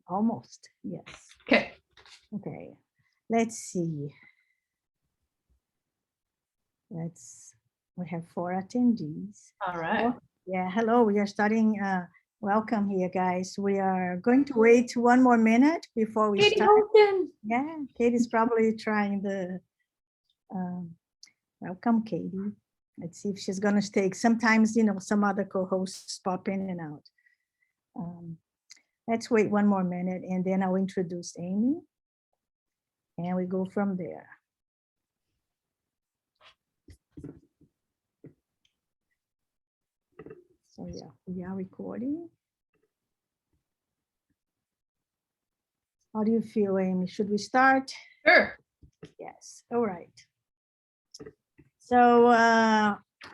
Almost, yes. Okay. Okay, let's see. We have 4 attendees. All right. Yeah, hello, we are starting. Welcome here, guys. We are going to wait 1 more minute before we Katie start. Holton. Yeah, Katie's probably trying the, welcome, Katie. Let's see if she's gonna stay. Sometimes, you know, some other co-hosts pop in and out. Let's wait 1 more minute and then I'll introduce Amy. And we go from there. So yeah, we are recording. How do you feel, Amy? Should we start? Sure. Yes, all right. So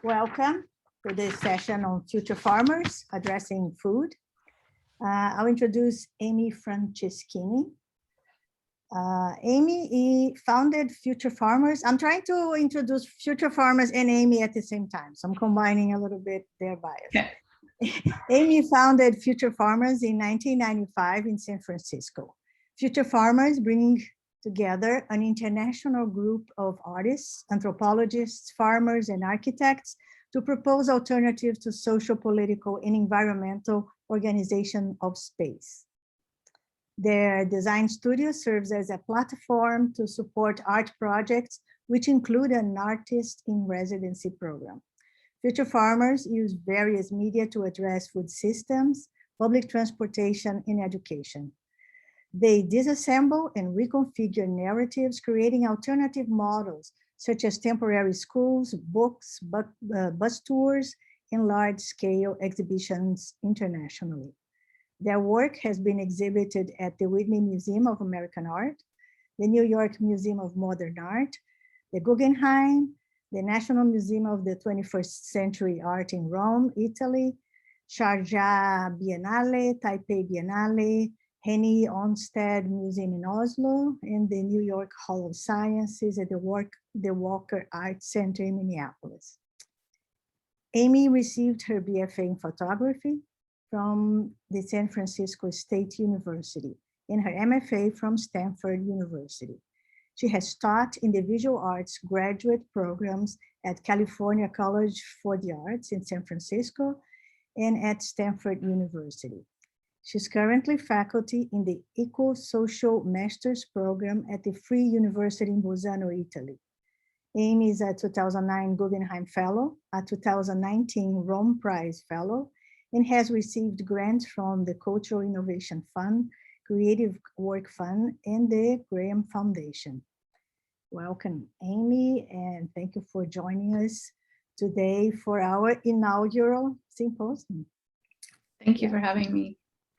welcome to this session on future farmers addressing food. I'll introduce Amy Franceschini. Amy founded Future Farmers. I'm trying to introduce Future Farmers and Amy at the same time, so I'm combining a little bit their bias. Okay. Amy founded Future Farmers in 1995 in San Francisco. Future Farmers bring together an international group of artists, anthropologists, farmers, and architects to propose alternatives to social, political, and environmental organization of space. Their design studio serves as a platform to support art projects, which include an artist in residency program. Future Farmers use various media to address food systems, public transportation, and education. They disassemble and reconfigure narratives, creating alternative models, such as temporary schools, books, bus tours, and large-scale exhibitions internationally. Their work has been exhibited at the Whitney Museum of American Art, the New York Museum of Modern Art, the Guggenheim, the National Museum of the 21st Century Art in Rome, Italy, Sharjah Biennale, Taipei Biennale, Henny Onstead Museum in Oslo, and the New York Hall of Sciences at the Walker Art Center in Minneapolis. Amy received her BFA in photography from the San Francisco State University and her MFA from Stanford University. She has taught in the visual arts graduate programs at California College for the Arts in San Francisco and at Stanford University. She's currently faculty in the Eco-Social Master's Program at the Free University in Bolzano, Italy. Amy is a 2009 Guggenheim Fellow, a 2019 Rome Prize Fellow, and has received grants from the Cultural Innovation Fund, Creative Work Fund, and the Graham Foundation. Welcome, Amy, and thank you for joining us today for our inaugural symposium. Thank you for having me.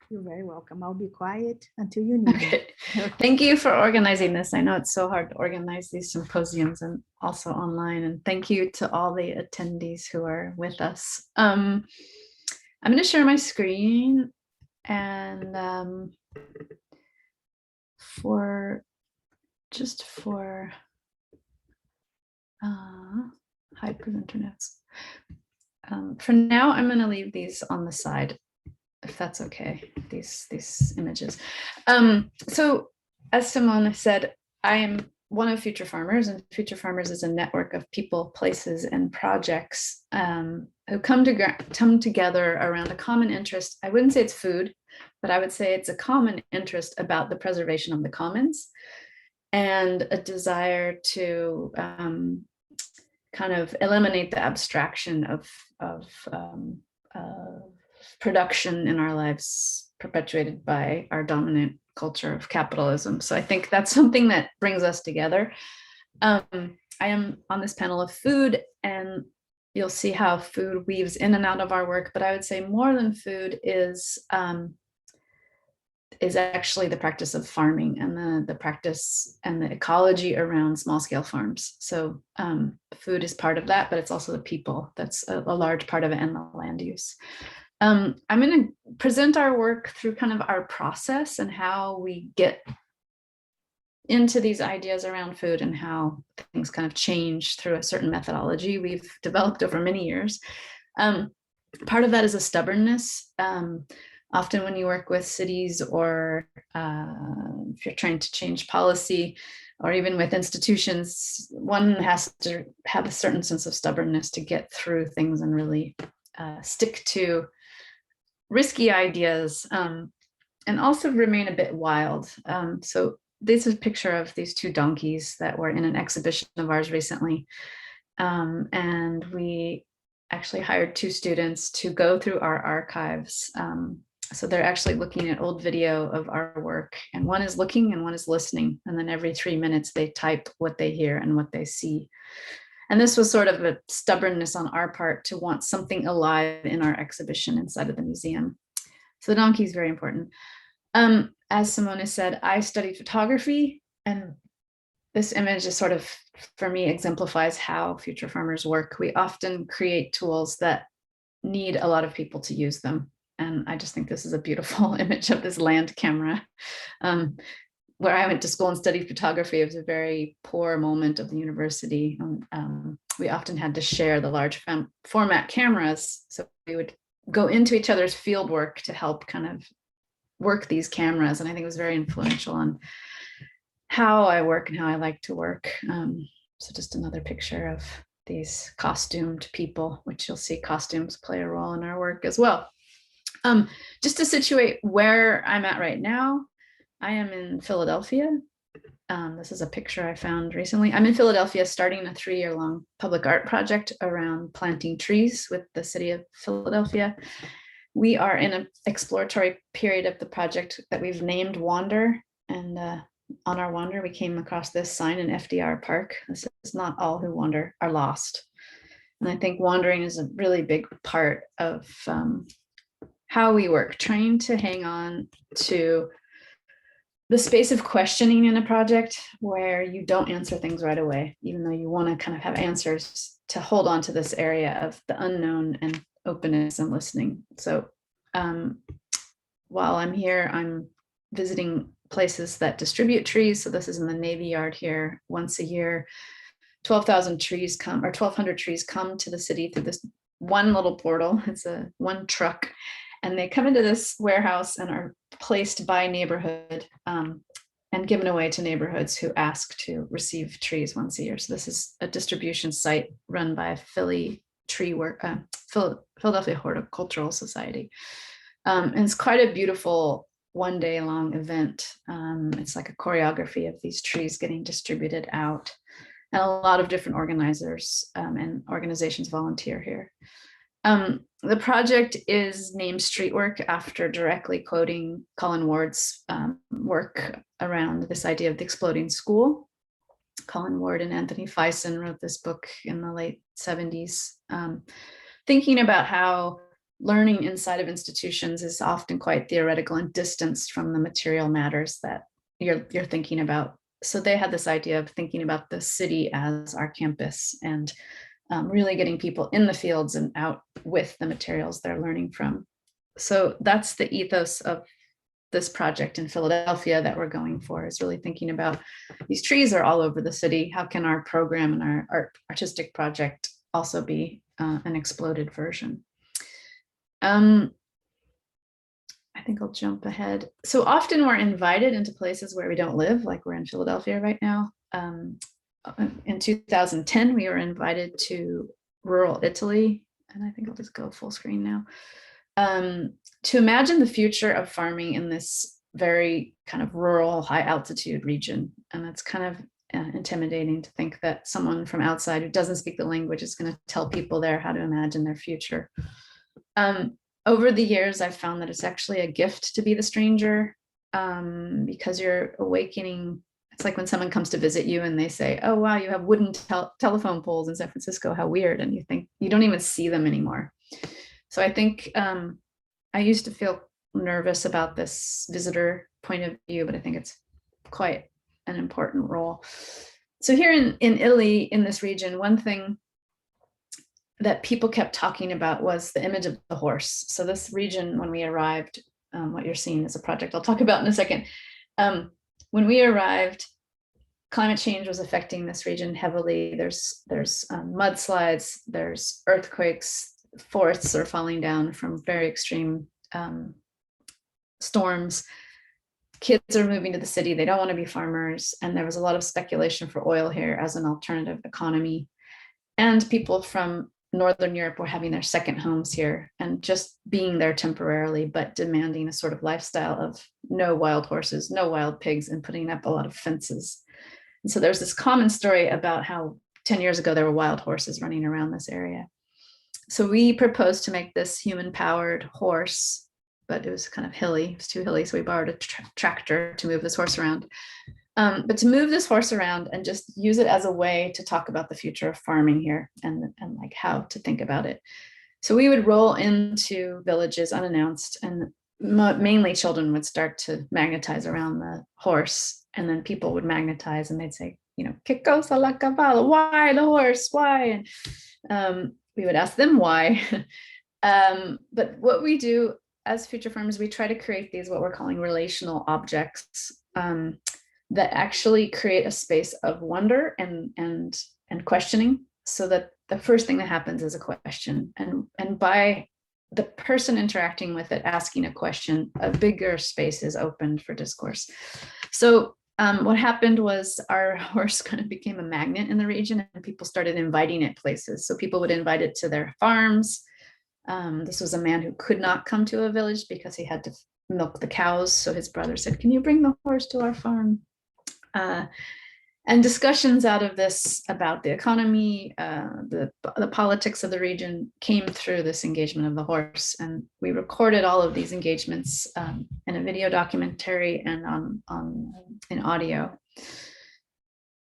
You're very welcome. I'll be quiet until you need it. Okay. Thank you for organizing this. I know it's so hard to organize these symposiums and also online. And thank you to all the attendees who are with us. I'm going to share my screen and hide presenter notes. For now, I'm going to leave these on the side, if that's okay, these images. So as Simone said, I am one of Future Farmers, and Future Farmers is a network of people, places, and projects who come together around a common interest. I wouldn't say it's food, but I would say it's a common interest about the preservation of the commons and a desire to kind of eliminate the abstraction of production in our lives perpetuated by our dominant culture of capitalism. So I think that's something that brings us together. I am on this panel of food, and you'll see how food weaves in and out of our work, but I would say more than food is actually the practice of farming and the practice and the ecology around small scale farms. So food is part of that, but it's also the people. That's a large part of it, and the land use. I'm going to present our work through kind of our process and how we get into these ideas around food and how things kind of change through a certain methodology we've developed over many years. Part of that is a stubbornness. Often when you work with cities or if you're trying to change policy or even with institutions, one has to have a certain sense of stubbornness to get through things and really stick to risky ideas and also remain a bit wild. So this is a picture of these two donkeys that were in an exhibition of ours recently. And we actually hired two students to go through our archives. So they're actually looking at old video of our work, and one is looking and one is listening. And then every 3 minutes they type what they hear and what they see. And this was sort of a stubbornness on our part to want something alive in our exhibition inside of the museum. So the donkey is very important. As Simone said, I studied photography, and this image is sort of, for me, exemplifies how future farmers work. We often create tools that need a lot of people to use them. And I just think this is a beautiful image of this land camera. Where I went to school and studied photography, it was a very poor moment of the university. We often had to share the large format cameras. So we would go into each other's field work to help kind of work these cameras. And I think it was very influential on how I work and how I like to work. So just another picture of these costumed people, which you'll see costumes play a role in our work as well. Just to situate where I'm at right now, I am in Philadelphia. This is a picture I found recently. I'm in Philadelphia starting a 3-year-long public art project around planting trees with the city of Philadelphia. We are in an exploratory period of the project that we've named Wander. And on our wander, we came across this sign in FDR Park. This is not all who wander are lost. And I think wandering is a really big part of how we work, trying to hang on to the space of questioning in a project where you don't answer things right away, even though you want to kind of have answers, to hold on to this area of the unknown and openness and listening. So while I'm here, I'm visiting places that distribute trees. So this is in the Navy Yard here. Once a year, 12,000 trees come, or 1,200 trees come to the city through this one little portal. It's a one truck. And they come into this warehouse and are placed by neighborhood and given away to neighborhoods who ask to receive trees once a year. So this is a distribution site run by Philadelphia Horticultural Society. And it's quite a beautiful 1-day long event. It's like a choreography of these trees getting distributed out. And a lot of different organizers and organizations volunteer here. The project is named Streetwork after directly quoting Colin Ward's work around this idea of the exploding school. Colin Ward and Anthony Fison wrote this book in the late 70s, thinking about how learning inside of institutions is often quite theoretical and distanced from the material matters that you're thinking about. So they had this idea of thinking about the city as our campus and really getting people in the fields and out with the materials they're learning from. So that's the ethos of this project in Philadelphia that we're going for, is really thinking about these trees are all over the city. How can our program and our artistic project also be an exploded version? I think I'll jump ahead. So often we're invited into places where we don't live, like we're in Philadelphia right now. In 2010, we were invited to rural Italy, and I think I'll just go full screen now, to imagine the future of farming in this very kind of rural, high altitude region. And it's kind of intimidating to think that someone from outside who doesn't speak the language is going to tell people there how to imagine their future. Over the years, I've found that it's actually a gift to be the stranger, because you're awakening. It's like when someone comes to visit you and they say, oh, wow, you have wooden telephone poles in San Francisco, how weird. And you think you don't even see them anymore. So I think I used to feel nervous about this visitor point of view, but I think it's quite an important role. So here in Italy, in this region, one thing that people kept talking about was the image of the horse. So this region, when we arrived, what you're seeing is a project I'll talk about in a second. When we arrived, climate change was affecting this region heavily. There's mudslides, there's earthquakes, forests are falling down from very extreme storms. Kids are moving to the city. They don't want to be farmers. And there was a lot of speculation for oil here as an alternative economy. And people from Northern Europe were having their second homes here and just being there temporarily, but demanding a sort of lifestyle of no wild horses, no wild pigs, and putting up a lot of fences. And so there's this common story about how 10 years ago there were wild horses running around this area. So we proposed to make this human-powered horse, but it was kind of hilly. It was too hilly, so we borrowed a tractor to move this horse around. But to move this horse around and just use it as a way to talk about the future of farming here and like how to think about it. So we would roll into villages unannounced, and mainly children would start to magnetize around the horse, and then people would magnetize and they'd say, you know, "Que cosa la caballo?" Why the horse? Why? And we would ask them why. But what we do as future farmers, we try to create these what we're calling relational objects that actually create a space of wonder and questioning, so that the first thing that happens is a question, and by the person interacting with it asking a question, a bigger space is opened for discourse. So what happened was our horse kind of became a magnet in the region, and people started inviting it places. So people would invite it to their farms. This was a man who could not come to a village because he had to milk the cows. So his brother said, "Can you bring the horse to our farm?" And discussions out of this about the economy, the politics of the region came through this engagement of the horse. And we recorded all of these engagements in a video documentary and in audio.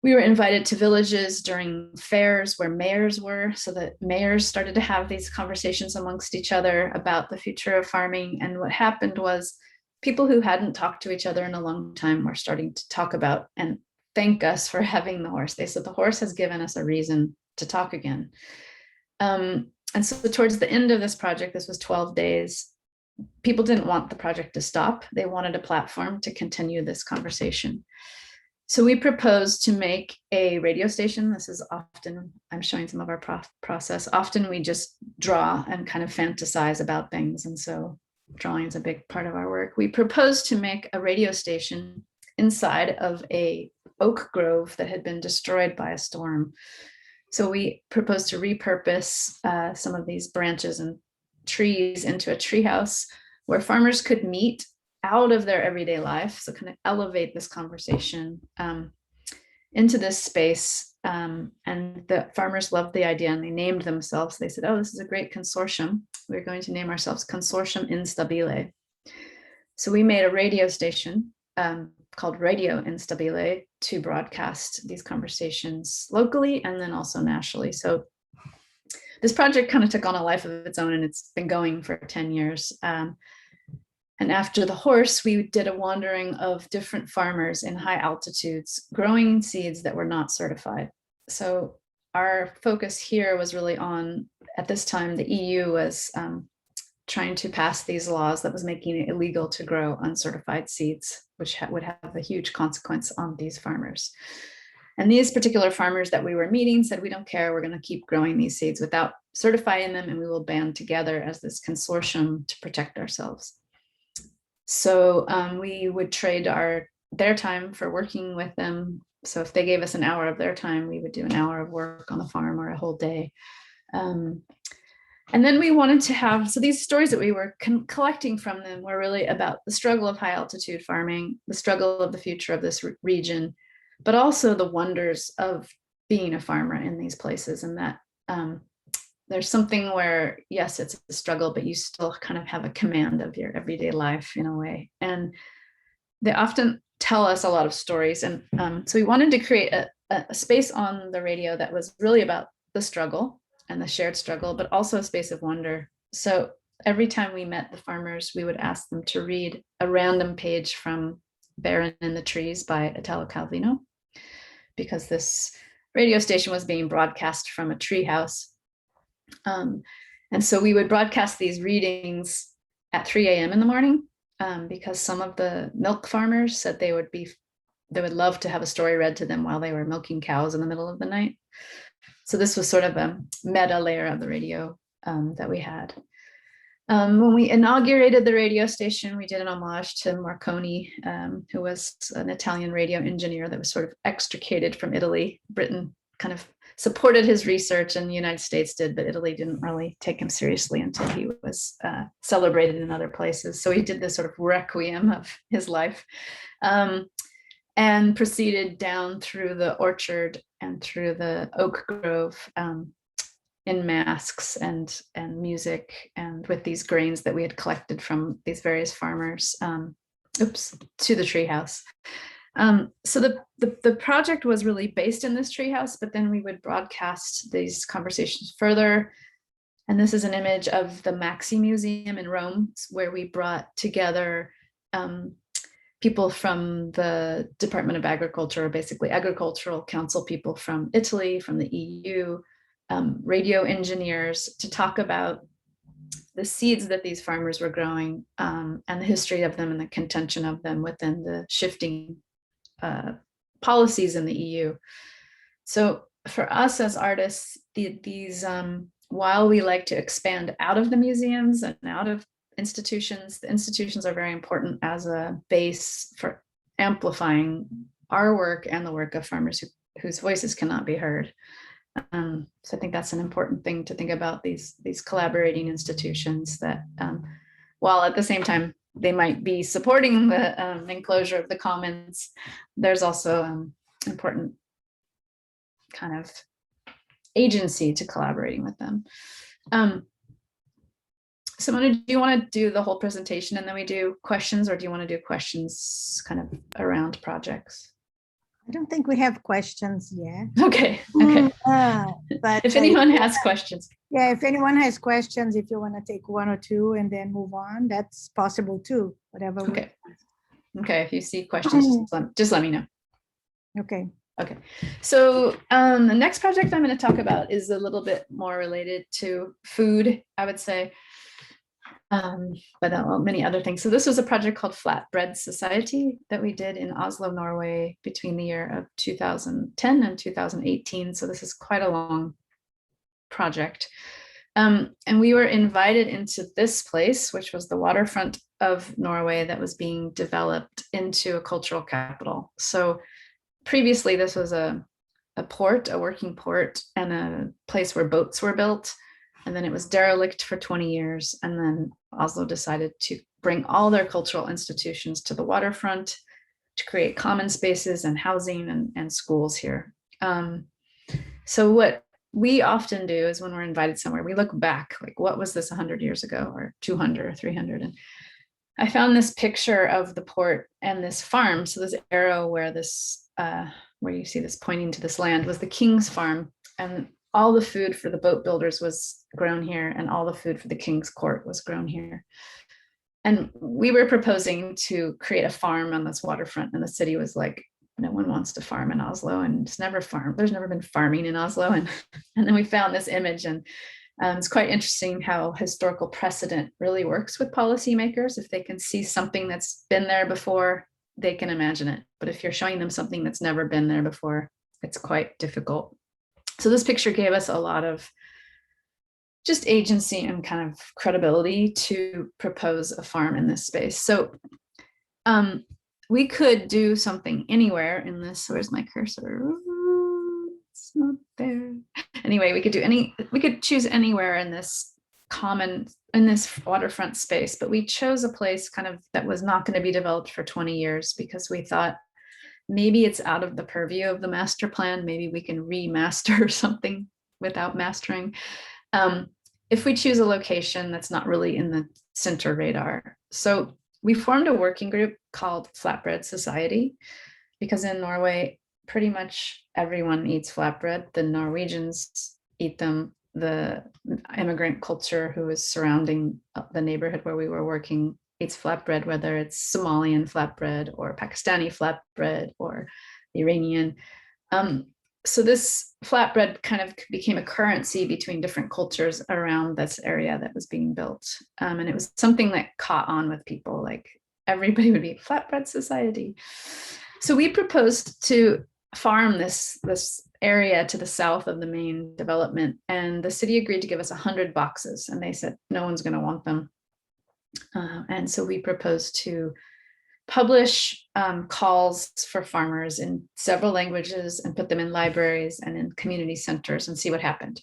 We were invited to villages during fairs where mayors were, so that mayors started to have these conversations amongst each other about the future of farming. And what happened was people who hadn't talked to each other in a long time were starting to talk about and thank us for having the horse. They said the horse has given us a reason to talk again. And so towards the end of this project, this was 12 days, people didn't want the project to stop. They wanted a platform to continue this conversation. So we proposed to make a radio station. This is often, I'm showing some of our process. Often we just draw and kind of fantasize about things. And so drawing is a big part of our work. We proposed to make a radio station inside of a oak grove that had been destroyed by a storm. So we proposed to repurpose some of these branches and trees into a treehouse where farmers could meet out of their everyday life. So kind of elevate this conversation into this space. And the farmers loved the idea and they named themselves. They said, "Oh, this is a great consortium. We're going to name ourselves Consortium Instabile." So we made a radio station called Radio Instabile to broadcast these conversations locally and then also nationally. So this project kind of took on a life of its own, and it's been going for 10 years. And after the horse, we did a wandering of different farmers in high altitudes, growing seeds that were not certified. So our focus here was really on, at this time, the EU was trying to pass these laws that was making it illegal to grow uncertified seeds, which would have a huge consequence on these farmers. And these particular farmers that we were meeting said, "We don't care, we're going to keep growing these seeds without certifying them, and we will band together as this consortium to protect ourselves." So we would trade their time for working with them. So if they gave us an hour of their time, we would do an hour of work on the farm or a whole day. And then we wanted to have, so these stories that we were collecting from them were really about the struggle of high altitude farming, the struggle of the future of this region, but also the wonders of being a farmer in these places. And that there's something where, yes, it's a struggle, but you still kind of have a command of your everyday life in a way. And they often tell us a lot of stories. And so we wanted to create a space on the radio that was really about the struggle and the shared struggle, but also a space of wonder. So every time we met the farmers, we would ask them to read a random page from Baron in the Trees by Italo Calvino, because this radio station was being broadcast from a treehouse. And so we would broadcast these readings at 3 a.m. in the morning, because some of the milk farmers said they would love to have a story read to them while they were milking cows in the middle of the night. So this was sort of a meta layer of the radio that we had. When we inaugurated the radio station, we did an homage to Marconi, who was an Italian radio engineer that was sort of extricated from Italy. Britain kind of supported his research, and the United States did, but Italy didn't really take him seriously until he was celebrated in other places. So he did this sort of requiem of his life, and proceeded down through the orchard and through the oak grove, in masks and music, and with these grains that we had collected from these various farmers, to the treehouse. So the project was really based in this treehouse, but then we would broadcast these conversations further. And this is an image of the Maxi Museum in Rome, where we brought together people from the Department of Agriculture, basically agricultural council people from Italy, from the EU, radio engineers, to talk about the seeds that these farmers were growing, and the history of them and the contention of them within the shifting policies in the EU. So for us as artists, these while we like to expand out of the museums and out of institutions, the institutions are very important as a base for amplifying our work and the work of farmers whose voices cannot be heard. So I think that's an important thing to think about, these collaborating institutions that, while at the same time they might be supporting the enclosure of the commons, there's also important kind of agency to collaborating with them. So do you want to do the whole presentation and then we do questions, or do you want to do questions kind of around projects? I don't think we have questions yet. Okay. But if anyone has questions. Yeah, if anyone has questions, if you want to take one or two and then move on, that's possible too, whatever. Okay. Okay, if you see questions, just let me know. Okay. Okay, so the next project I'm going to talk about is a little bit more related to food, I would say, but many other things. So this was a project called Flatbread Society that we did in Oslo, Norway, between the year of 2010 and 2018. So this is quite a long project. And we were invited into this place, which was the waterfront of Norway that was being developed into a cultural capital. So previously, this was a port, a working port, and a place where boats were built. And then it was derelict for 20 years. And then Oslo decided to bring all their cultural institutions to the waterfront to create common spaces and housing and schools here. So what we often do is when we're invited somewhere, we look back, like what was this 100 years ago, or 200 or 300? And I found this picture of the port and this farm. So this arrow where this, where you see this pointing to this land, was the king's farm. And all the food for the boat builders was grown here, and all the food for the king's court was grown here. And we were proposing to create a farm on this waterfront, and the city was like, no one wants to farm in Oslo, and it's never farmed. There's never been farming in Oslo. And then we found this image, and it's quite interesting how historical precedent really works with policymakers. If they can see something that's been there before, they can imagine it. But if you're showing them something that's never been there before, it's quite difficult. So this picture gave us a lot of just agency and kind of credibility to propose a farm in this space. So we could do something anywhere in this. Where's my cursor? It's not there. Anyway, we could choose anywhere in this waterfront space, but we chose a place kind of that was not going to be developed for 20 years because we thought maybe it's out of the purview of the master plan. Maybe we can remaster something without mastering. If we choose a location that's not really in the center radar. So we formed a working group called Flatbread Society, because in Norway, pretty much everyone eats flatbread. The Norwegians eat them. The immigrant culture who is surrounding the neighborhood where we were working eats flatbread, whether it's Somalian flatbread or Pakistani flatbread or Iranian. So this flatbread kind of became a currency between different cultures around this area that was being built. And it was something that caught on with people, like everybody would be Flatbread Society. So we proposed to farm this area to the south of the main development, and the city agreed to give us 100 boxes, and they said no one's going to want them. And so we proposed to publish calls for farmers in several languages and put them in libraries and in community centers and see what happened.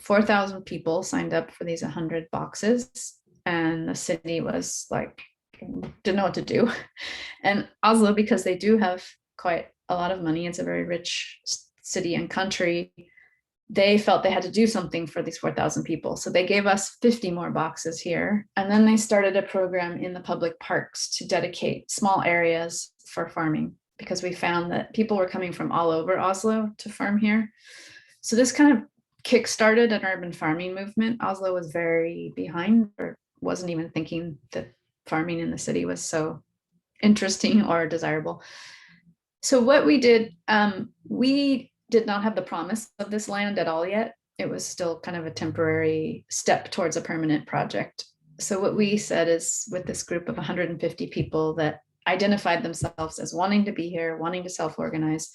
4,000 people signed up for these 100 boxes, and the city was like, didn't know what to do. And Oslo, because they do have quite a lot of money, it's a very rich city and country, they felt they had to do something for these 4,000 people. So they gave us 50 more boxes here. And then they started a program in the public parks to dedicate small areas for farming, because we found that people were coming from all over Oslo to farm here. So this kind of kickstarted an urban farming movement. Oslo was very behind, or wasn't even thinking that farming in the city was so interesting or desirable. So what we did, we did not have the promise of this land at all yet. It was still kind of a temporary step towards a permanent project. So what we said is, with this group of 150 people that identified themselves as wanting to be here, wanting to self-organize,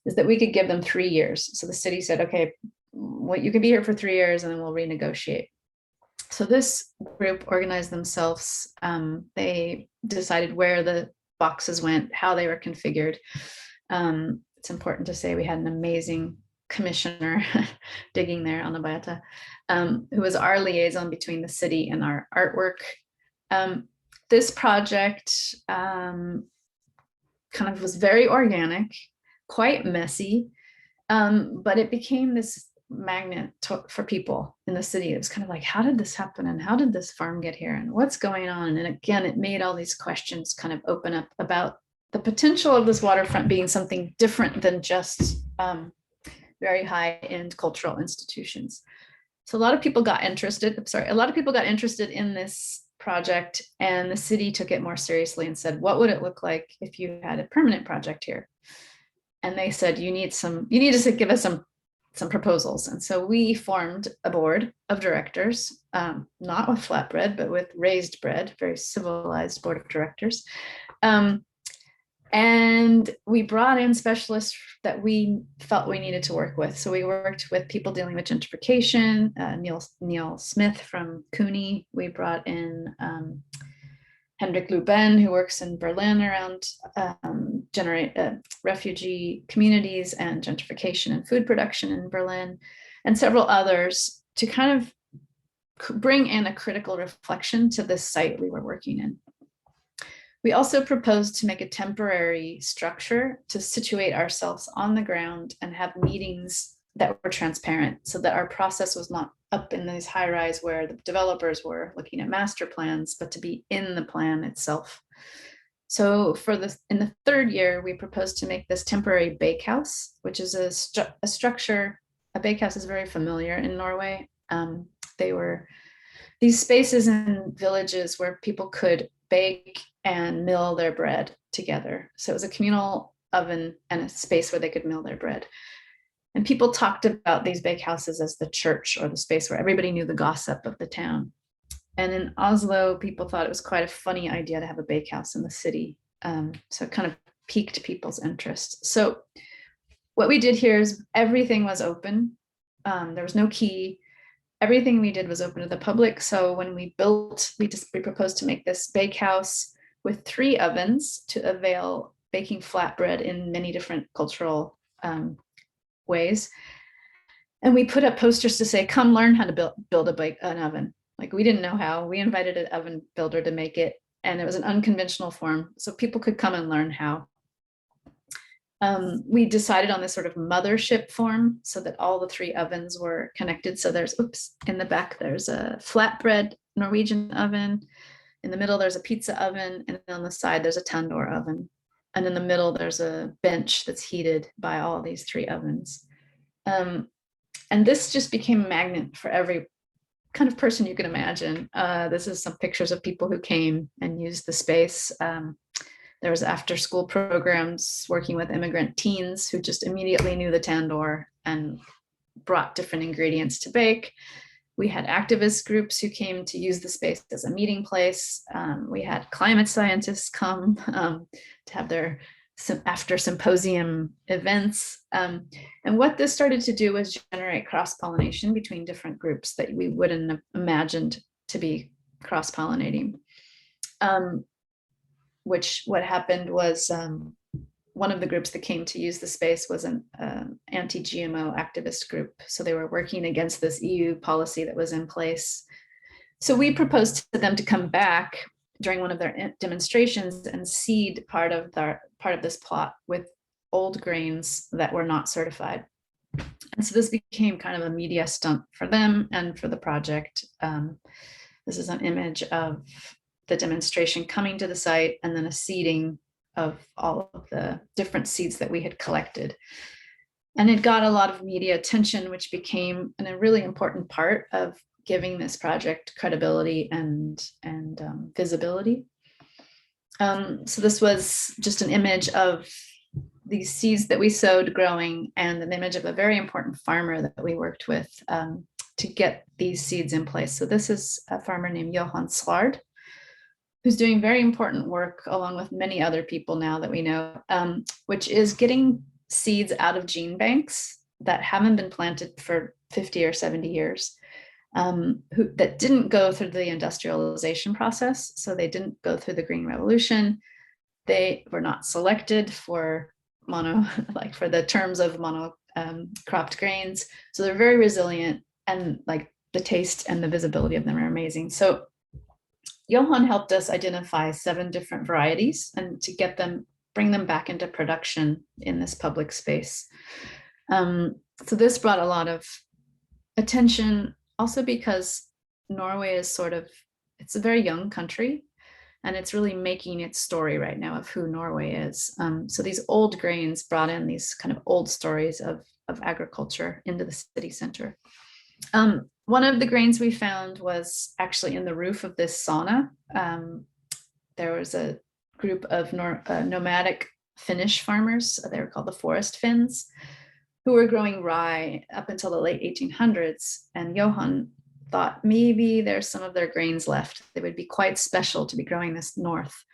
is that we could give them 3 years. So the city said, okay, well, you can be here for 3 years and then we'll renegotiate. So this group organized themselves. They decided where the boxes went, how they were configured. It's important to say we had an amazing commissioner digging there on the Bayata, who was our liaison between the city and our artwork. This project kind of was very organic, quite messy, but it became this magnet for people in the city. It was kind of like, how did this happen? And how did this farm get here? And what's going on? And again, it made all these questions kind of open up about the potential of this waterfront being something different than just very high-end cultural institutions. So a lot of people got interested. A lot of people got interested in this project, and the city took it more seriously and said, what would it look like if you had a permanent project here? And they said, you need to give us some proposals. And so we formed a board of directors, not with flatbread, but with raised bread, very civilized board of directors. And we brought in specialists that we felt we needed to work with. So we worked with people dealing with gentrification, Neil Smith from CUNY. We brought in Hendrik Luben, who works in Berlin around refugee communities and gentrification and food production in Berlin, and several others, to kind of bring in a critical reflection to this site we were working in. We also proposed to make a temporary structure to situate ourselves on the ground and have meetings that were transparent, so that our process was not up in these high rise where the developers were looking at master plans, but to be in the plan itself. So in the 3rd year, we proposed to make this temporary bakehouse, which is a structure. A bakehouse is very familiar in Norway. They were these spaces in villages where people could bake and mill their bread together. So it was a communal oven and a space where they could mill their bread. And people talked about these bakehouses as the church, or the space where everybody knew the gossip of the town. And in Oslo, people thought it was quite a funny idea to have a bakehouse in the city. So it kind of piqued people's interest. So what we did here is everything was open. There was no key. Everything we did was open to the public. So when we built, we proposed to make this bakehouse with 3 ovens to avail baking flatbread in many different cultural ways. And we put up posters to say, come learn how to build an oven. Like, we didn't know how. We invited an oven builder to make it, and it was an unconventional form, so people could come and learn how. We decided on this sort of mothership form so that all the 3 ovens were connected. So there's, in the back, there's a flatbread Norwegian oven. In the middle, there's a pizza oven. And on the side, there's a tandoor oven. And in the middle, there's a bench that's heated by all these 3 ovens. And this just became a magnet for every kind of person you can imagine. This is some pictures of people who came and used the space. There was after school programs working with immigrant teens who just immediately knew the tandoor and brought different ingredients to bake. We had activist groups who came to use the space as a meeting place. We had climate scientists come to have their after symposium events. And what this started to do was generate cross-pollination between different groups that we wouldn't have imagined to be cross-pollinating. Which what happened was one of the groups that came to use the space was an anti-GMO activist group. So they were working against this EU policy that was in place. So we proposed to them to come back during one of their demonstrations and seed part of this plot with old grains that were not certified. And so this became kind of a media stunt for them and for the project. This is an image of the demonstration coming to the site and then a seeding of all of the different seeds that we had collected. And it got a lot of media attention, which became a really important part of giving this project credibility and visibility. So this was just an image of these seeds that we sowed growing and an image of a very important farmer that we worked with to get these seeds in place. So this is a farmer named Johan Slard, who's doing very important work along with many other people now that we know, which is getting seeds out of gene banks that haven't been planted for 50 or 70 years, that didn't go through the industrialization process. So they didn't go through the Green Revolution. They were not selected for for the terms of cropped grains. So they're very resilient, and like the taste and the visibility of them are amazing. So Johan helped us identify 7 different varieties and to bring them back into production in this public space. So this brought a lot of attention, also because Norway is it's a very young country, and it's really making its story right now of who Norway is. So these old grains brought in these kind of old stories of agriculture into the city center. One of the grains we found was actually in the roof of this sauna. There was a group of nomadic Finnish farmers, they were called the Forest Finns, who were growing rye up until the late 1800s. And Johan thought maybe there's some of their grains left. They would be quite special to be growing this north.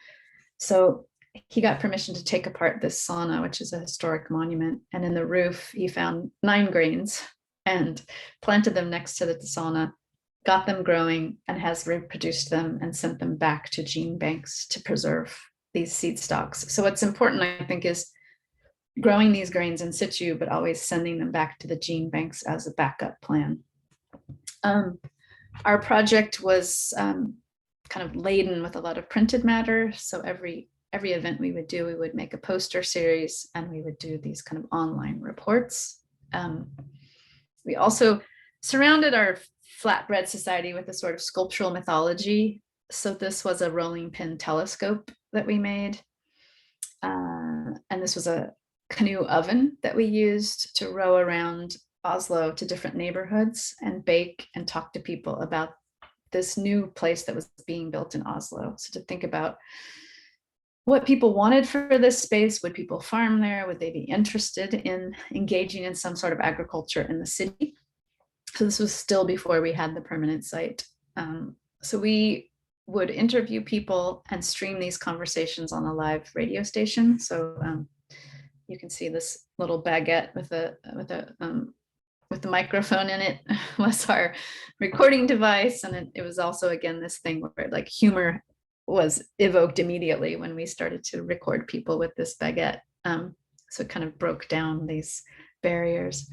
So he got permission to take apart this sauna, which is a historic monument. And in the roof, he found 9 grains and planted them next to the sauna, got them growing, and has reproduced them and sent them back to gene banks to preserve these seed stocks. So what's important, I think, is growing these grains in situ, but always sending them back to the gene banks as a backup plan. Our project was kind of laden with a lot of printed matter. So every event we would do, we would make a poster series, and we would do these kind of online reports. We also surrounded our flatbread society with a sort of sculptural mythology. So this was a rolling pin telescope that we made. And this was a canoe oven that we used to row around Oslo to different neighborhoods and bake and talk to people about this new place that was being built in Oslo. So to think about what people wanted for this space. Would people farm there? Would they be interested in engaging in some sort of agriculture in the city? So this was still before we had the permanent site. So we would interview people and stream these conversations on a live radio station. So you can see this little baguette with the microphone in it was our recording device. And it was also, again, this thing where like humor was evoked immediately when we started to record people with this baguette. So it kind of broke down these barriers.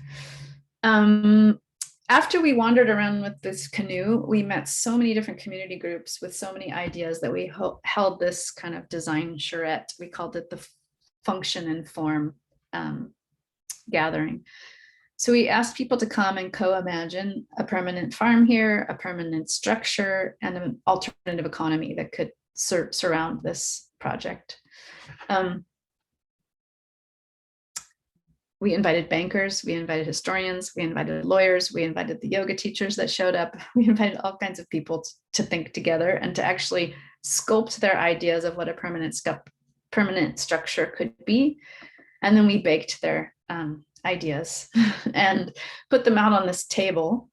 After we wandered around with this canoe, we met so many different community groups with so many ideas that we held this kind of design charrette. We called it the function and form gathering. So we asked people to come and co-imagine a permanent farm here, a permanent structure, and an alternative economy that could surround this project. We invited bankers, we invited historians, we invited lawyers, we invited the yoga teachers that showed up. We invited all kinds of people to think together and to actually sculpt their ideas of what a permanent structure could be. And then we baked their ideas and put them out on this table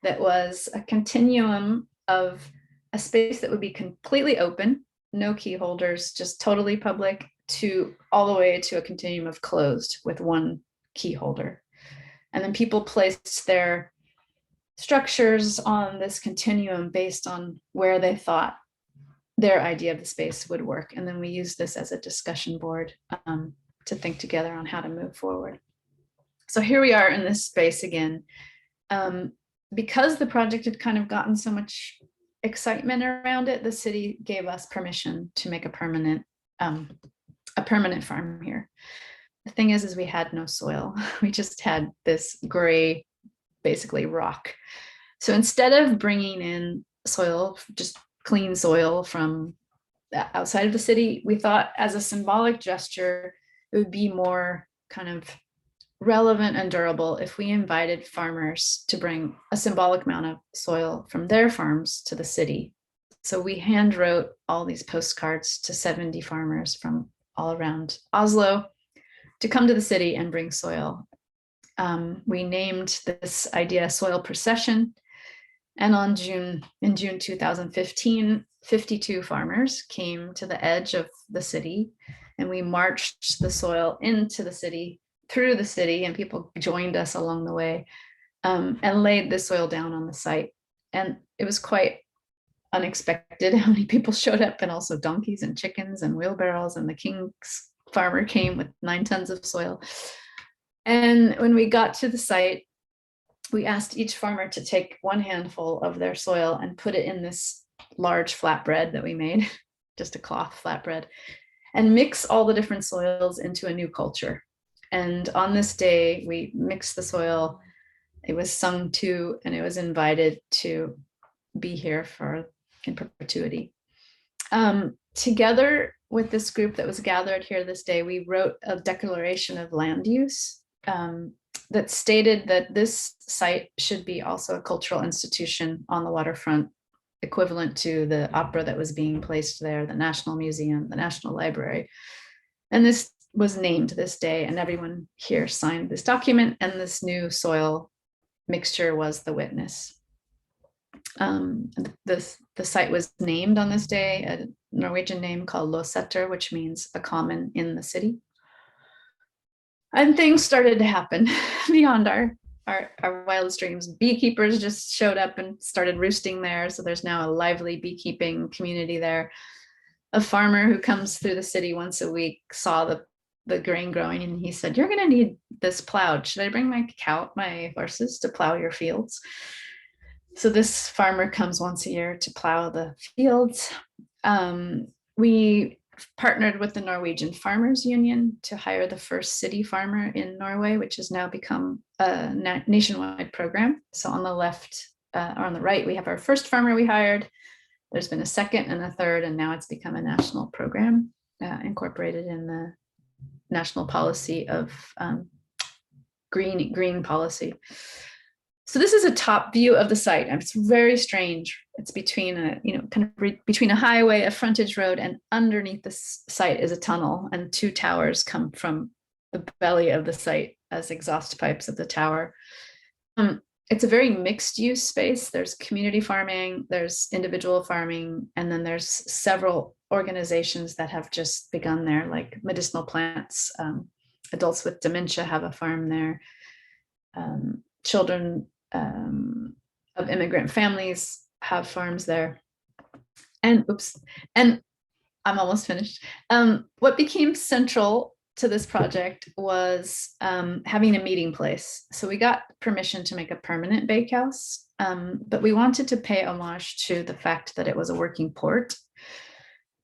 that was a continuum of a space that would be completely open, no key holders, just totally public, to all the way to a continuum of closed with one key holder. And then people placed their structures on this continuum based on where they thought their idea of the space would work. And then we use this as a discussion board to think together on how to move forward. So here we are in this space again. Because the project had kind of gotten so much excitement around it, the city gave us permission to make a permanent farm here. The thing is we had no soil. We just had this gray, basically rock. So instead of bringing in soil, just clean soil from outside of the city, we thought as a symbolic gesture, it would be more kind of relevant and durable if we invited farmers to bring a symbolic amount of soil from their farms to the city. So we hand wrote all these postcards to 70 farmers from all around Oslo to come to the city and bring soil. We named this idea Soil Procession. And in June 2015, 52 farmers came to the edge of the city, and we marched the soil into the city, through the city, and people joined us along the way, and laid the soil down on the site. And it was quite unexpected how many people showed up, and also donkeys and chickens and wheelbarrows, and the king's farmer came with 9 tons of soil. And when we got to the site, we asked each farmer to take 1 handful of their soil and put it in this large flatbread that we made, just a cloth flatbread, and mix all the different soils into a new culture. And on this day, we mixed the soil, it was sung to, and it was invited to be here in perpetuity. Together with this group that was gathered here this day, we wrote a declaration of land use that stated that this site should be also a cultural institution on the waterfront, equivalent to the opera that was being placed there, the National Museum, the National Library. And this was named this day, and everyone here signed this document, and this new soil mixture was the witness. The site was named on this day, a Norwegian name called Losetter, which means a common in the city. And things started to happen beyond our wildest dreams. Beekeepers just showed up and started roosting there. So there's now a lively beekeeping community there. A farmer who comes through the city once a week saw the grain growing, and he said, "You're going to need this plowed. Should I bring my horses to plow your fields?" So this farmer comes once a year to plow the fields. We partnered with the Norwegian Farmers Union to hire the first city farmer in Norway, which has now become a nationwide program. So on the left or on the right, we have our first farmer we hired. There's been a second and a third, and now it's become a national program incorporated in the national policy of green policy. So this is a top view of the site. It's very strange. It's between between a highway, a frontage road, and underneath this site is a tunnel, and 2 towers come from the belly of the site as exhaust pipes of the tower. It's a very mixed use space. There's community farming, there's individual farming, and then there's several organizations that have just begun there, like medicinal plants. Adults with dementia have a farm there. Children of immigrant families have farms there. And I'm almost finished. What became central to this project was having a meeting place. So we got permission to make a permanent bakehouse, but we wanted to pay homage to the fact that it was a working port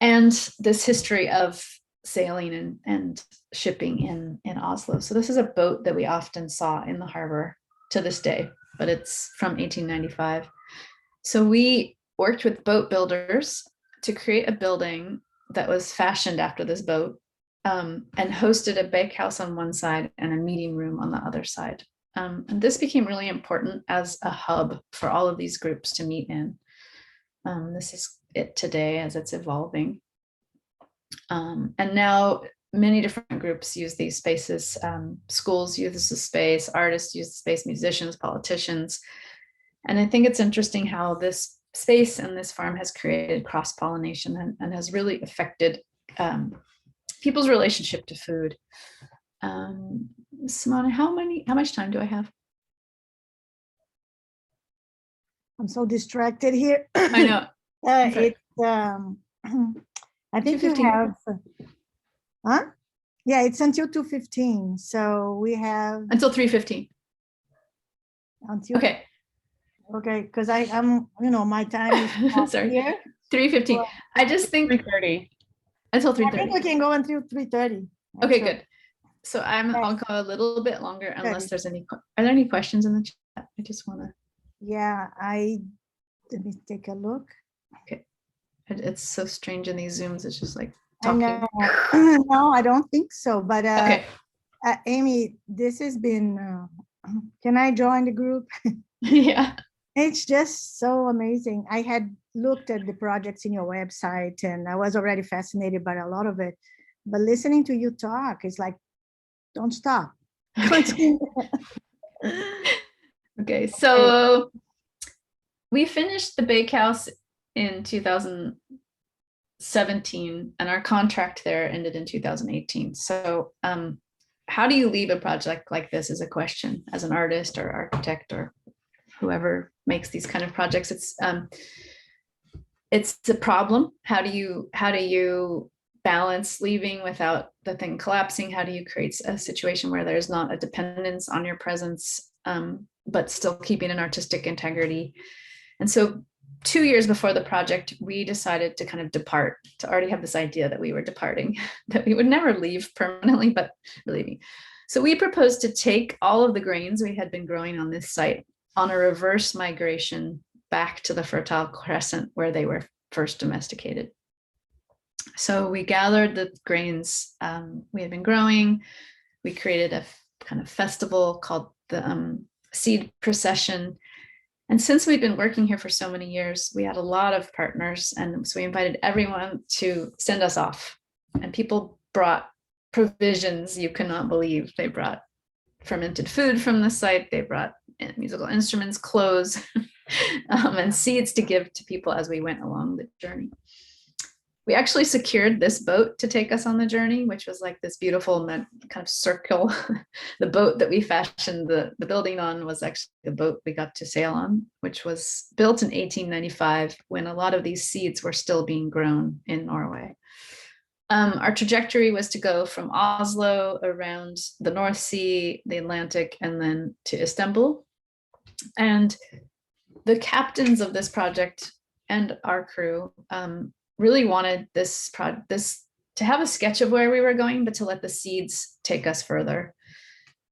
and this history of sailing and shipping in Oslo. So this is a boat that we often saw in the harbor to this day, but it's from 1895. So we worked with boat builders to create a building that was fashioned after this boat, and hosted a bakehouse on one side and a meeting room on the other side. And this became really important as a hub for all of these groups to meet in. This is it today as it's evolving. And now many different groups use these spaces. Schools use the space, artists use the space, musicians, politicians. And I think it's interesting how this space and this farm has created cross-pollination and has really affected people's relationship to food. Simona, how much time do I have? I'm so distracted here. I know. It's I think you 2:15. have, huh? Yeah, it's until 2:15. So we have Until 3:15. until, Okay. okay, because I'm, you know, my time is not Sorry. here. 3:15. Well, I just think 3:30. until I think we 3:30. can go until 3:30. Okay, good. So Yes. I'll go a little bit longer unless Okay. there's any, are there any questions in the chat? I just want to, Yeah, let me take a look. it's so strange in these Zooms. It's just like I talking. know. No, I don't think so. But Okay. Amy, this has been, can I join the group? Yeah. It's just so amazing. I had looked at the projects in your website and I was already fascinated by a lot of it. But listening to you talk is like, don't stop. Continue. Okay, so we finished the bakehouse in 2017 and our contract there ended in 2018. So how do you leave a project like this is a question as an artist or architect or whoever makes these kind of projects. It's a problem. How do you balance leaving without the thing collapsing? How do you create a situation where there's not a dependence on your presence, but still keeping an artistic integrity? And so 2 years before the project, we decided to kind of depart, to already have this idea that we were departing, that we would never leave permanently, but leaving. So we proposed to take all of the grains we had been growing on this site on a reverse migration back to the Fertile Crescent where they were first domesticated. So we gathered the grains we had been growing. We created a kind of festival called the Seed Procession. And since we'd been working here for so many years, we had a lot of partners. And so we invited everyone to send us off. And people brought provisions you cannot believe. They brought fermented food from the site. They brought musical instruments, clothes, and seeds to give to people as we went along the journey. We actually secured this boat to take us on the journey, which was like this beautiful kind of circle. The boat that we fashioned the building on was actually the boat we got to sail on, which was built in 1895 when a lot of these seeds were still being grown in Norway. Our trajectory was to go from Oslo around the North Sea, the Atlantic, and then to Istanbul. And the captains of this project and our crew really wanted this to have a sketch of where we were going, but to let the seeds take us further.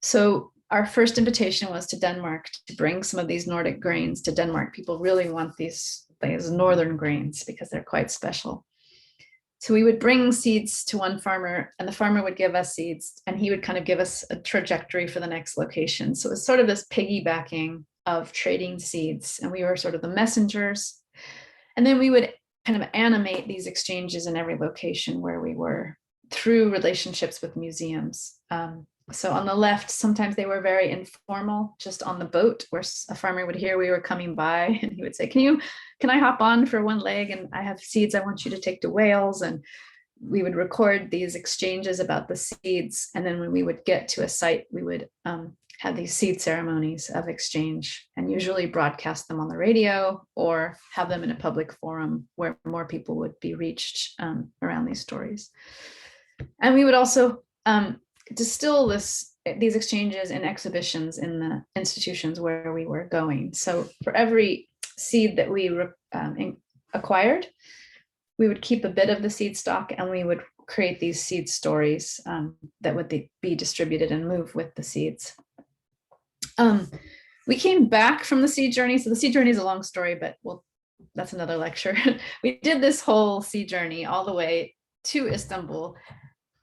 So our first invitation was to Denmark to bring some of these Nordic grains to Denmark. People really want these northern grains because they're quite special. So we would bring seeds to one farmer and the farmer would give us seeds and he would kind of give us a trajectory for the next location. So it was sort of this piggybacking of trading seeds and we were sort of the messengers. And then we would kind of animate these exchanges in every location where we were through relationships with museums. So on the left, sometimes they were very informal, just on the boat where a farmer would hear we were coming by and he would say, can I hop on for one leg? And I have seeds I want you to take to Wales. And we would record these exchanges about the seeds. And then when we would get to a site, we would have these seed ceremonies of exchange and usually broadcast them on the radio or have them in a public forum where more people would be reached around these stories. And we would also distill these exchanges in exhibitions in the institutions where we were going. So for every seed that we acquired, we would keep a bit of the seed stock and we would create these seed stories that would be distributed and move with the seeds. We came back from the seed journey. So the seed journey is a long story, but well, that's another lecture. We did this whole seed journey all the way to Istanbul.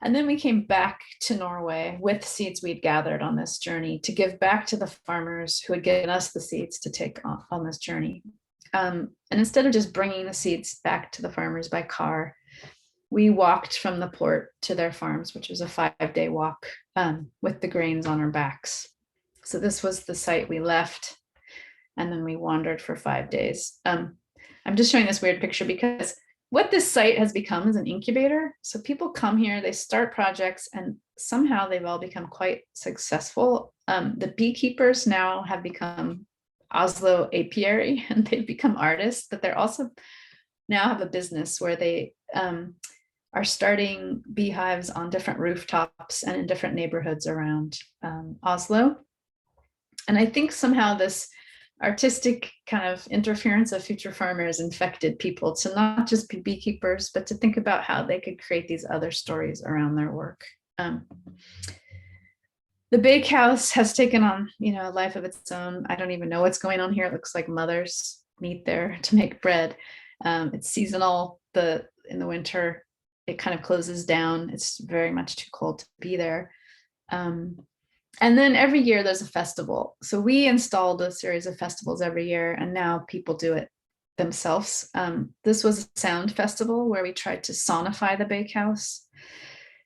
And then we came back to Norway with seeds we'd gathered on this journey to give back to the farmers who had given us the seeds to take on this journey. And instead of just bringing the seeds back to the farmers by car, we walked from the port to their farms, which was a 5-day walk with the grains on our backs. So this was the site we left, and then we wandered for 5 days. I'm just showing this weird picture because what this site has become is an incubator. So people come here, they start projects, and somehow they've all become quite successful. The beekeepers now have become Oslo apiary and they've become artists, but they're also now have a business where they are starting beehives on different rooftops and in different neighborhoods around Oslo. And I think somehow this artistic kind of interference of future farmers infected people to not just be beekeepers, but to think about how they could create these other stories around their work. The bakehouse has taken on, a life of its own. I don't even know what's going on here. It looks like mothers meet there to make bread. It's seasonal. In the winter, it kind of closes down. It's very much too cold to be there. And then every year there's a festival. So we installed a series of festivals every year, and now people do it themselves. This was a sound festival where we tried to sonify the bakehouse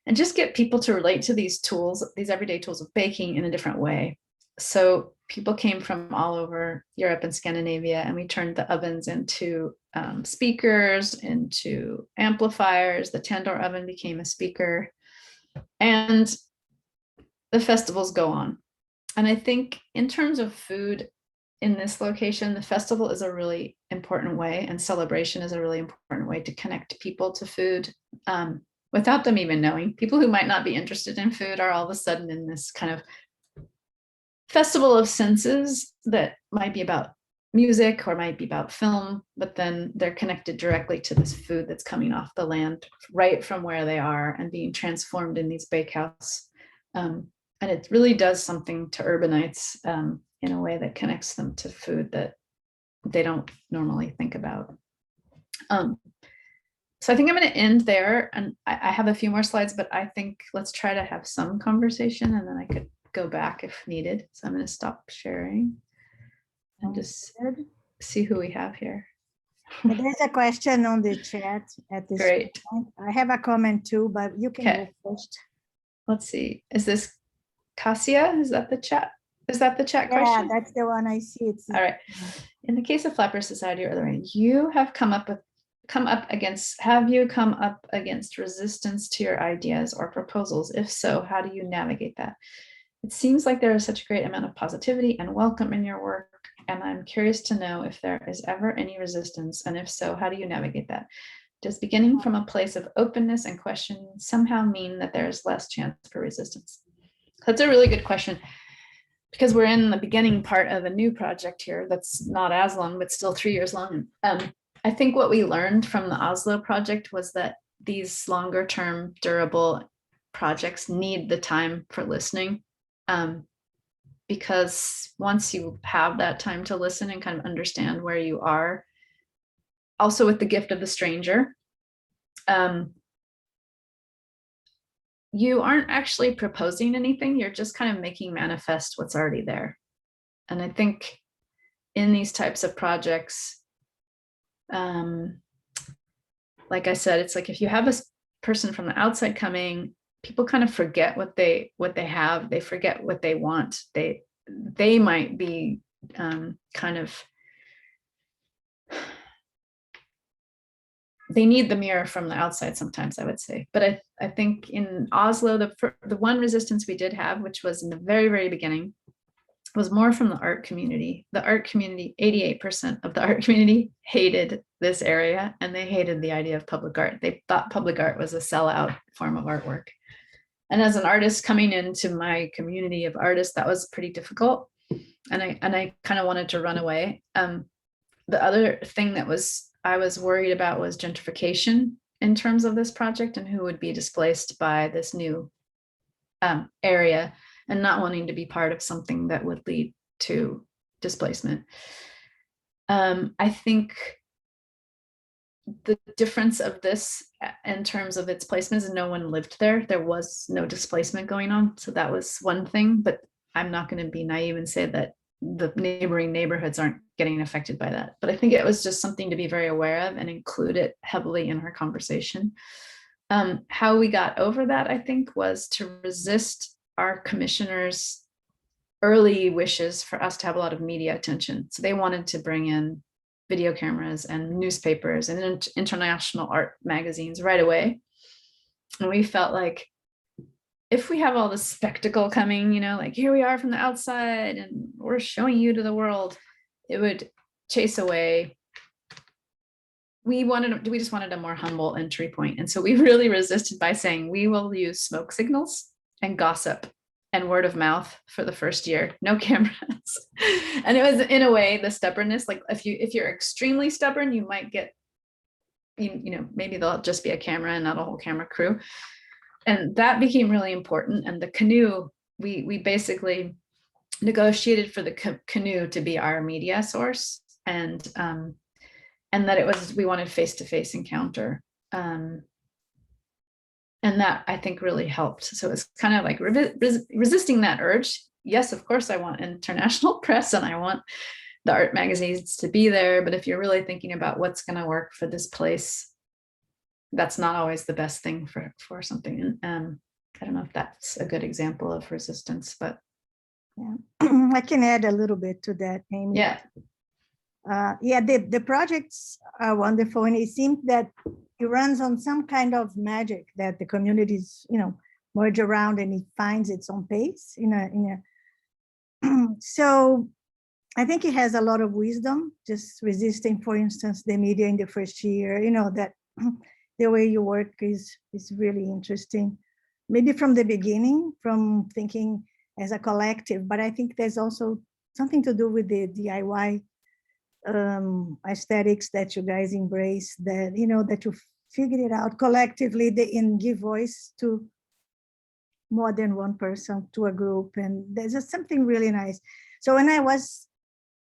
and just get people to relate to these tools, these everyday tools of baking in a different way. So people came from all over Europe and Scandinavia, and we turned the ovens into speakers, into amplifiers. The tandoor oven became a speaker, and the festivals go on. And I think in terms of food in this location, the festival is a really important way, and celebration is a really important way to connect people to food without them even knowing. People who might not be interested in food are all of a sudden in this kind of festival of senses that might be about music or might be about film, but then they're connected directly to this food that's coming off the land right from where they are and being transformed in these bakehouse. And it really does something to urbanites in a way that connects them to food that they don't normally think about. So I think I'm going to end there, and I have a few more slides, but I think let's try to have some conversation, and then I could go back if needed. So I'm going to stop sharing and just see who we have here. There's a question on the chat at this Great. point. I have a comment too, but you can go first. Let's see. Is this Cassia? Is that the chat? Is that the chat question? Yeah, that's the one I see. All right. In the case of Flapper Society or the Rain, you have come up against resistance to your ideas or proposals? If so, how do you navigate that? It seems like there is such a great amount of positivity and welcome in your work, and I'm curious to know if there is ever any resistance, and if so, how do you navigate that? Does beginning from a place of openness and question somehow mean that there is less chance for resistance? That's a really good question, because we're in the beginning part of a new project here that's not as long, but still 3 years long. I think what we learned from the Oslo project was that these longer term durable projects need the time for listening. Because once you have that time to listen and kind of understand where you are, also with the gift of the stranger, you aren't actually proposing anything, you're just kind of making manifest what's already there. And I think in these types of projects, like I said, it's like if you have a person from the outside coming, people kind of forget what they have, they forget what they want. They might be kind of, they need the mirror from the outside sometimes, I would say. But I think in Oslo, the one resistance we did have, which was in the very, very beginning, was more from the art community. The art community, 88% of the art community hated this area, and they hated the idea of public art. They thought public art was a sellout form of artwork. And as an artist coming into my community of artists, that was pretty difficult. And I kind of wanted to run away. The other thing that I was worried about was gentrification in terms of this project and who would be displaced by this new area, and not wanting to be part of something that would lead to displacement. I think the difference of this in terms of its placement is no one lived there. There was no displacement going on. So that was one thing, but I'm not going to be naive and say that the neighboring neighborhoods aren't getting affected by that. But I think it was just something to be very aware of and include it heavily in her conversation. How we got over that, I think, was to resist our commissioners' early wishes for us to have a lot of media attention. So they wanted to bring in video cameras and newspapers and international art magazines right away. And we felt like if we have all this spectacle coming, like here we are from the outside and we're showing you to the world, it would chase away. We just wanted a more humble entry point. And so we really resisted by saying we will use smoke signals and gossip and word of mouth for the first year, no cameras. And it was in a way the stubbornness, like if you're extremely stubborn, you might get, maybe there'll just be a camera and not a whole camera crew. And that became really important. And the canoe, we basically negotiated for the canoe to be our media source, and that we wanted face-to-face encounter. And that I think really helped. So it's kind of like resisting that urge. Yes, of course, I want international press and I want the art magazines to be there. But if you're really thinking about what's going to work for this place, that's not always the best thing for something. And I don't know if that's a good example of resistance, but. Yeah, I can add a little bit to that, Amy. Yeah. The projects are wonderful, and it seems that it runs on some kind of magic that the communities, merge around, and it finds its own pace. So I think it has a lot of wisdom. Just resisting, for instance, the media in the first year. That the way you work is really interesting. Maybe from the beginning, from thinking as a collective, but I think there's also something to do with the DIY aesthetics that you guys embrace, that that you figured it out collectively and give voice to more than one person, to a group, and there's just something really nice. So when I was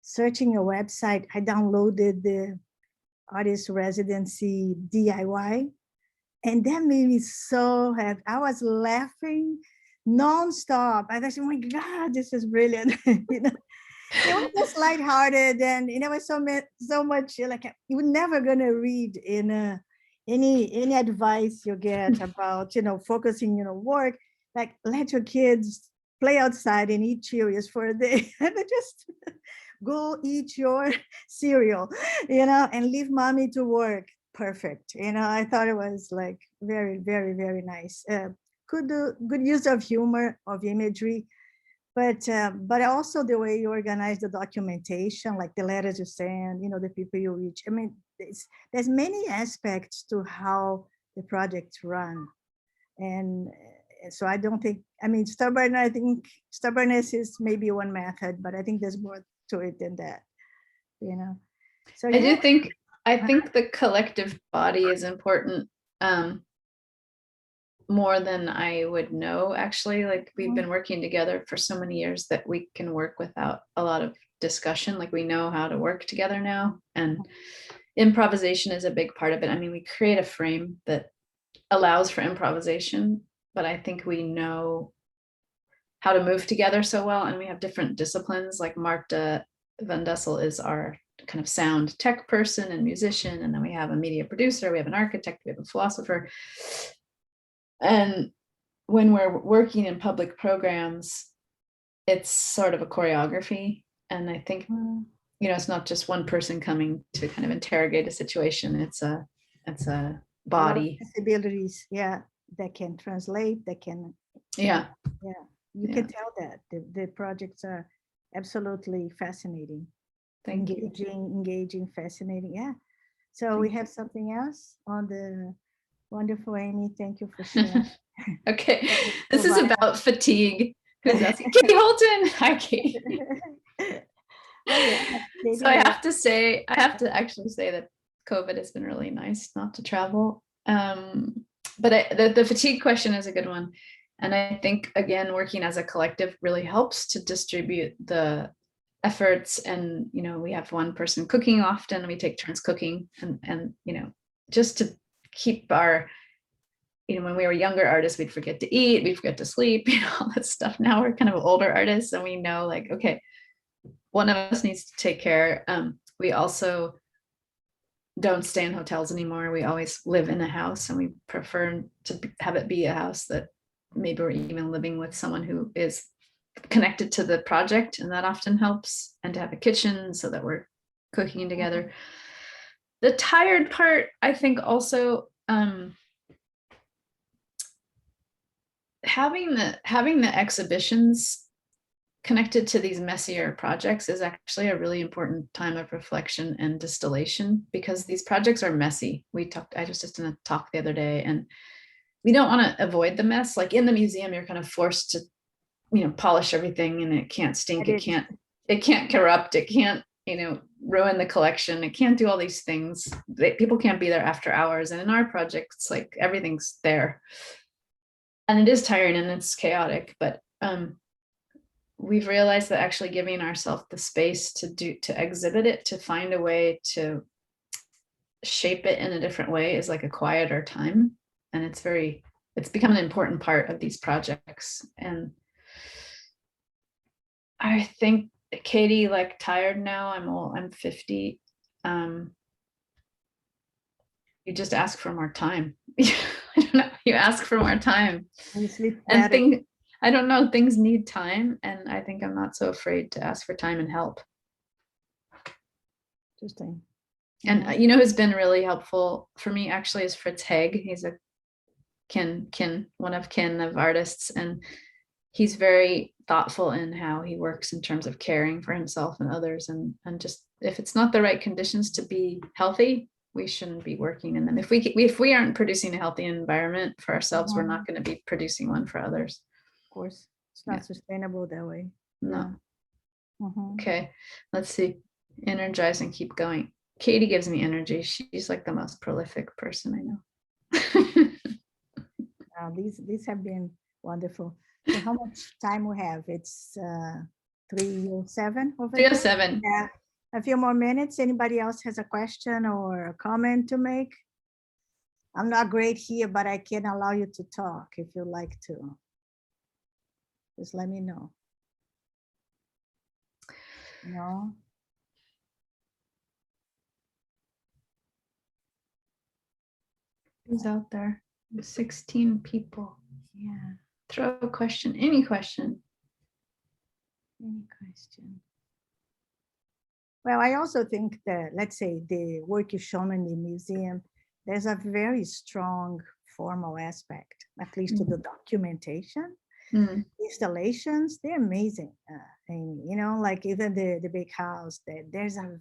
searching a website, I downloaded the artist residency DIY, and that made me so happy. I was laughing nonstop. I thought, oh my God, this is brilliant. It was just lighthearted, and it was so much like you're never gonna read in any advice you get about focusing work, like let your kids play outside and eat Cheerios for a day, and just go eat your cereal, and leave mommy to work. Perfect. I thought it was like very, very, very nice. Good use of humor, of imagery, but also the way you organize the documentation, like the letters you send, the people you reach. I mean, there's many aspects to how the projects run, and so I don't think. I mean, I think stubbornness is maybe one method, but I think there's more to it than that. So I do think. I think the collective body is important. More than I would know, actually. Like we've been working together for so many years that we can work without a lot of discussion. Like we know how to work together now, and improvisation is a big part of it. I mean, we create a frame that allows for improvisation, but I think we know how to move together so well, and we have different disciplines. Like Marta Van Dessel is our kind of sound tech person and musician, and then we have a media producer, we have an architect, we have a philosopher. And when we're working in public programs, it's sort of a choreography. And I think, it's not just one person coming to kind of interrogate a situation. It's a body. Possibilities, that can translate, that can. You can tell that the projects are absolutely fascinating. Engaging, fascinating. Yeah. So we have something else on the. Wonderful, Amy. Thank you for sharing. Okay, this is about fatigue. Who's asking? Katie Holton. Hi, Katie. So I have to actually say that COVID has been really nice not to travel. But the fatigue question is a good one. And I think, again, working as a collective really helps to distribute the efforts. And, we have one person cooking often. We take turns cooking and just to keep our, when we were younger artists, we'd forget to eat, we'd forget to sleep, all that stuff. Now we're kind of older artists, and we know, like, okay, one of us needs to take care. We also don't stay in hotels anymore. We always live in a house, and we prefer to have it be a house that maybe we're even living with someone who is connected to the project, and that often helps. And to have a kitchen so that we're cooking together. The tired part, I think, also having the exhibitions connected to these messier projects is actually a really important time of reflection and distillation, because these projects are messy. I was just in a talk the other day, and we don't want to avoid the mess. Like in the museum, you're kind of forced to, polish everything, and it can't stink. It can't corrupt. It can't, ruin the collection. It can't do all these things. People can't be there after hours. And in our projects, like everything's there, and it is tiring and it's chaotic, but we've realized that actually giving ourselves the space to exhibit it, to find a way to shape it in a different way, is like a quieter time. And it's become an important part of these projects. And I think Katie, like, tired now. I'm 50. You just ask for more time. I don't know. You ask for more time. You sleep And better. I don't know, things need time. And I think I'm not so afraid to ask for time and help. Interesting. And who's been really helpful for me actually is Fritz Haig. He's a one of kin of artists, and he's very thoughtful in how he works in terms of caring for himself and others, and just, if it's not the right conditions to be healthy, we shouldn't be working in them. If we aren't producing a healthy environment for ourselves, we're not going to be producing one for others. Of course, it's not sustainable that way. No. Yeah. Okay, let's see. Energize and keep going. Katie gives me energy. She's like the most prolific person I know. These have been wonderful. So how much time we have? It's 3:07 over there. 3:07. Yeah, a few more minutes. Anybody else has a question or a comment to make? I'm not great here, but I can allow you to talk if you'd like to. Just let me know. No? Who's out there? 16 people. Yeah. Throw a question. Any question. Any question? Well, I also think that, let's say, the work you've shown in the museum, there's a very strong formal aspect, at least to the documentation. Installations, they're amazing. And, like even the big house, there's a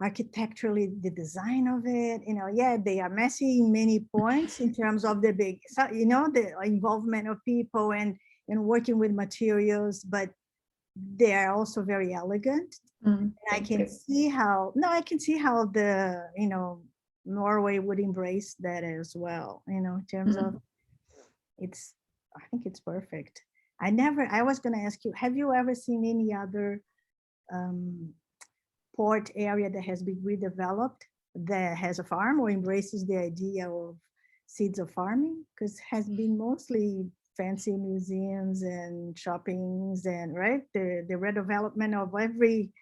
architecturally, the design of it, yeah, they are messy in many points in terms of the big, the involvement of people and working with materials, but they are also very elegant. And I can see how the, Norway would embrace that as well, in terms of I think it's perfect. I was going to ask you, have you ever seen any other port area that has been redeveloped that has a farm or embraces the idea of seeds of farming? Because has been mostly fancy museums and shoppings, and right, the redevelopment of every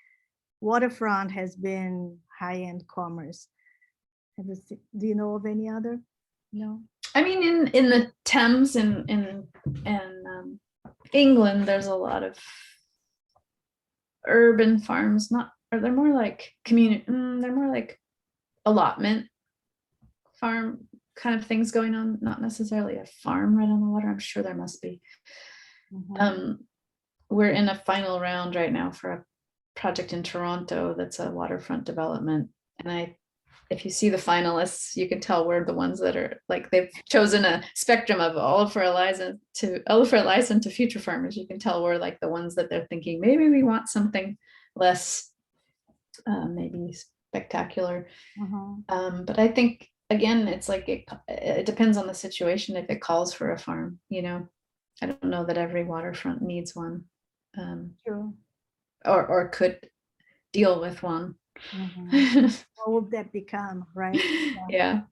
waterfront has been high-end commerce. Do you know of any other? No. I mean, in the Thames in England, there's a lot of urban farms. They're more like community. They're more like allotment farm kind of things going on. Not necessarily a farm right on the water. I'm sure there must be. We're in a final round right now for a project in Toronto that's a waterfront development, and if you see the finalists, you can tell we're the ones that are like, they've chosen a spectrum of Olafur Eliasson to future farmers. You can tell we're like the ones that they're thinking, maybe we want something less, maybe spectacular. But I think, again, it's like, it depends on the situation. If it calls for a farm, I don't know that every waterfront needs one, True. or could deal with one. What would that become, right? Yeah.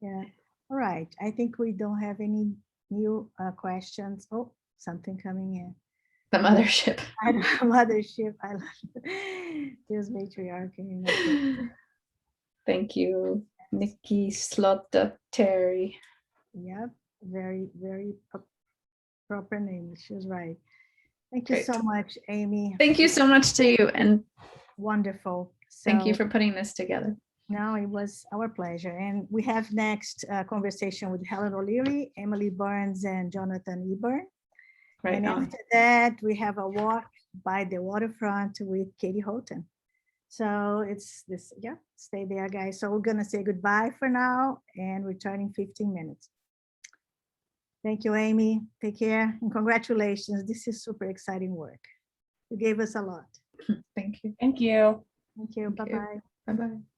All right, I think we don't have any new questions. Oh, something coming in. The mothership. Mothership. I love it. There's matriarchy. Thank you, Nikki Slotta Terry. Yep, very, very proper name. She's right. Thank you so much, Amy. Thank you so much to you, and wonderful. Thank you for putting this together. No, it was our pleasure. And we have next conversation with Helen O'Leary, Emily Burns, and Jonathan Eburn. Right And on. after that, we have a walk by the waterfront with Katie Houghton. So it's this, yeah, stay there, guys. So we're gonna say goodbye for now and return in 15 minutes. Thank you, Amy. Take care and congratulations. This is super exciting work. You gave us a lot. Thank you. Thank you. Thank you. Thank you. Bye-bye. Bye-bye.